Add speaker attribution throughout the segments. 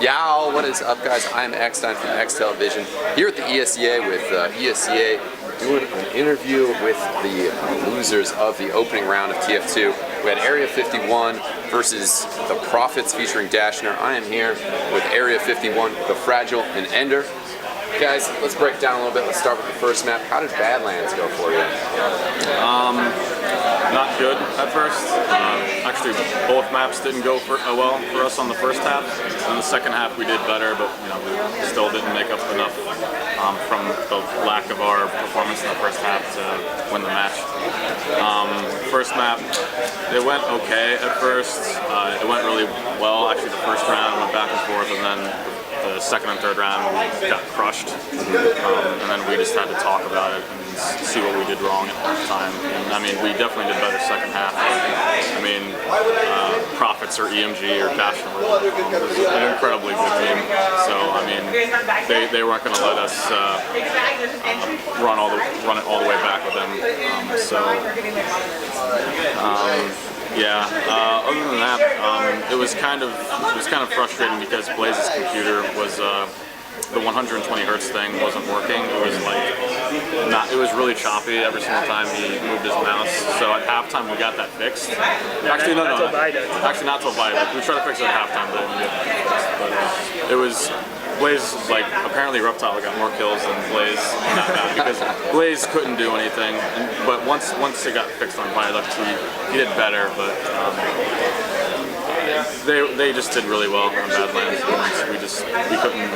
Speaker 1: Yow, what is up, guys? I'm eXtine from X Television here at the ESEA with ESEA doing an interview with the losers of the opening round of TF2. We had Area 51 versus the Prophets featuring Dashner. I am here with Area 51, TheFragile, and Ender. Guys, let's break down a little bit. Let's start with the first map. How did Badlands go for you?
Speaker 2: Not good at first. Actually, both maps didn't go well for us on the first half. In the second half, we did better, but we still didn't make up enough from the lack of our performance in the first half to win the match. First map, it went okay at first. It went really well. Actually, the first round went back and forth, and then the second and third round we got crushed, and then we just had to talk about it and see what we did wrong at halftime. And I mean, we definitely did better second half. I mean, Prophets or EMG or Dashner was an incredibly good team. So I mean, they weren't going to let us run it all the way back with them. Yeah. Other than that, it was kind of frustrating because Blaze's computer was the 120 hertz thing wasn't working. It was it was really choppy every single time he moved his mouse. So at halftime we got that fixed. Actually, no. Actually, not till bye. We tried to fix it at halftime, but we didn't get it fixed. But it was. Blaze, apparently Reptile got more kills than Blaze in that map because Blaze couldn't do anything. But once it got fixed on Viaduct, he did better. But they just did really well on Badlands. We couldn't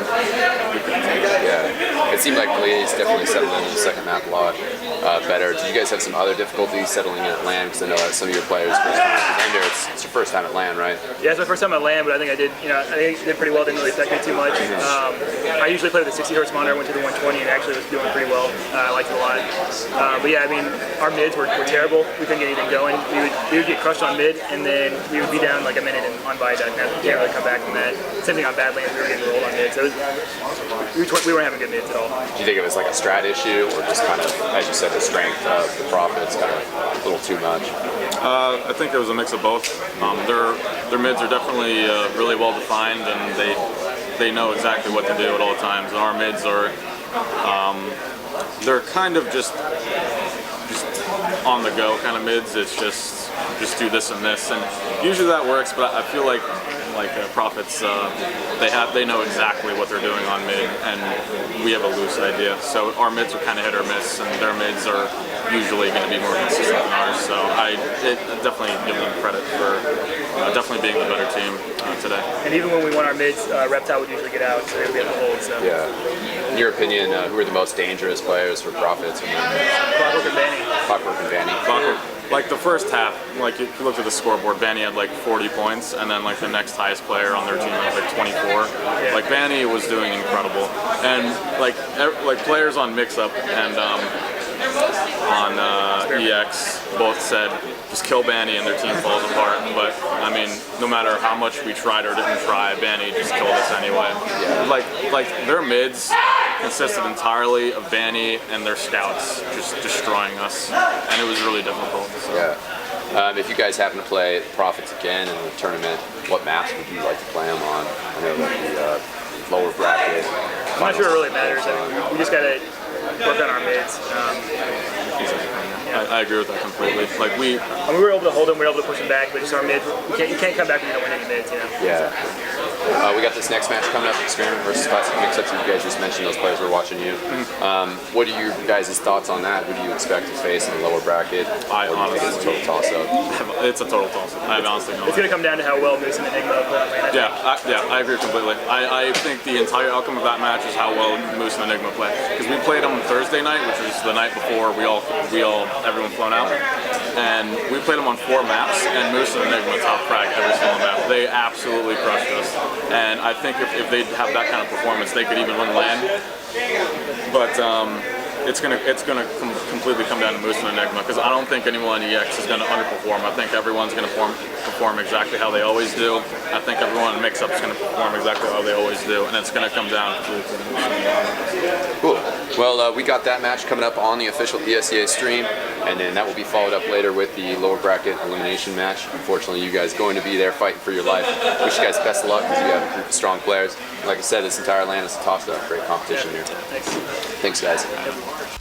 Speaker 2: take it.
Speaker 1: Yeah, it seemed like Blaze definitely settled in the second map a lot better. Did you guys have some other difficulties settling in at LAN? Because I know that some of your players first time. Ender, it's your first time at LAN, right?
Speaker 3: Yeah, it's my first time at LAN, but I think I did pretty well. Didn't really affect me too much. I usually play with the 60 hertz monitor. I went to the 120 and actually was doing pretty well. I liked it a lot. But yeah, I mean, our mids were terrible. We couldn't get anything going. We would get crushed on mid, and then we would be down like a minute on Viaduct, and we can't really come back from that. Same thing on Badlands. We were getting rolled on mid, so we weren't having good mids at all.
Speaker 1: Do you think it was like a strat issue, or just kind of, as you said, the strength of the Prophets kind of a little too much?
Speaker 2: I think it was a mix of both. Their mids are definitely really well defined, and they know exactly what to do at all times. And our mids are they're kind of just on the go kind of mids. It's just do this and this, and usually that works. But I feel like Prophets, they know exactly what they're doing on mid, and we have a loose idea. So our mids are kind of hit or miss, and their mids are usually going to be more consistent than ours. So I definitely give them credit for definitely being the better team today.
Speaker 3: And even when we won our mids, Reptile would usually get out, so they would be able to hold. So.
Speaker 1: Yeah. In your opinion, who are the most dangerous players for Prophets?
Speaker 3: Clockwork and Banny.
Speaker 1: Clockwork and Banny.
Speaker 2: Like the first half, if you looked at the scoreboard, Banny had 40 points, and then the next highest player on their team had 24.
Speaker 3: Yeah.
Speaker 2: Banny was doing incredible, and players on Mix-Up and on EX both said just kill Banny and their team falls apart. But I mean, no matter how much we tried or didn't try, Banny just killed us anyway. Yeah. Their mids consisted entirely of Banny and their scouts just destroying us, and it was really difficult. So.
Speaker 1: Yeah. If you guys happen to play the Prophets again in the tournament, what maps would you like to play them on? I know that the lower bracket.
Speaker 3: I'm not sure it really matters. I mean, we just gotta work on our mids.
Speaker 2: I agree with that completely.
Speaker 3: We were able to hold them, we were able to push them back, but just our mids, you can't come back when you don't win any mids,
Speaker 1: Yeah. We got this next match coming up, Experiment versus Classic Mix-Ups. You guys just mentioned those players were watching you. What are your guys' thoughts on that? Who do you expect to face in the lower bracket?
Speaker 2: I honestly
Speaker 1: it's a total toss-up.
Speaker 2: It's a total toss-up. I honestly know.
Speaker 3: It's going to come down to how well Moose and Enigma play on lane.
Speaker 2: I agree completely. I think the entire outcome of that match is how well Moose and Enigma play. Because we played them Thursday night, which was the night before everyone flown out, and we played them on 4 maps, and Moose and Enigma top frag every single map. They absolutely crushed us, and I think if they have that kind of performance, they could even win LAN. But it's gonna completely come down to Moose and Enigma, because I don't think anyone in EX is gonna underperform. I think everyone's gonna perform exactly how they always do. I think everyone in Mix-Up is gonna perform exactly how they always do, and it's gonna come down to
Speaker 1: Cool. Well, we got that match coming up on the official ESEA stream. And then that will be followed up later with the lower bracket elimination match. Unfortunately, you guys going to be there fighting for your life. Wish you guys best of luck because you have a group of strong players. Like I said, this entire LAN is a toss-up. Great competition here.
Speaker 3: Thanks.
Speaker 1: Thanks, guys.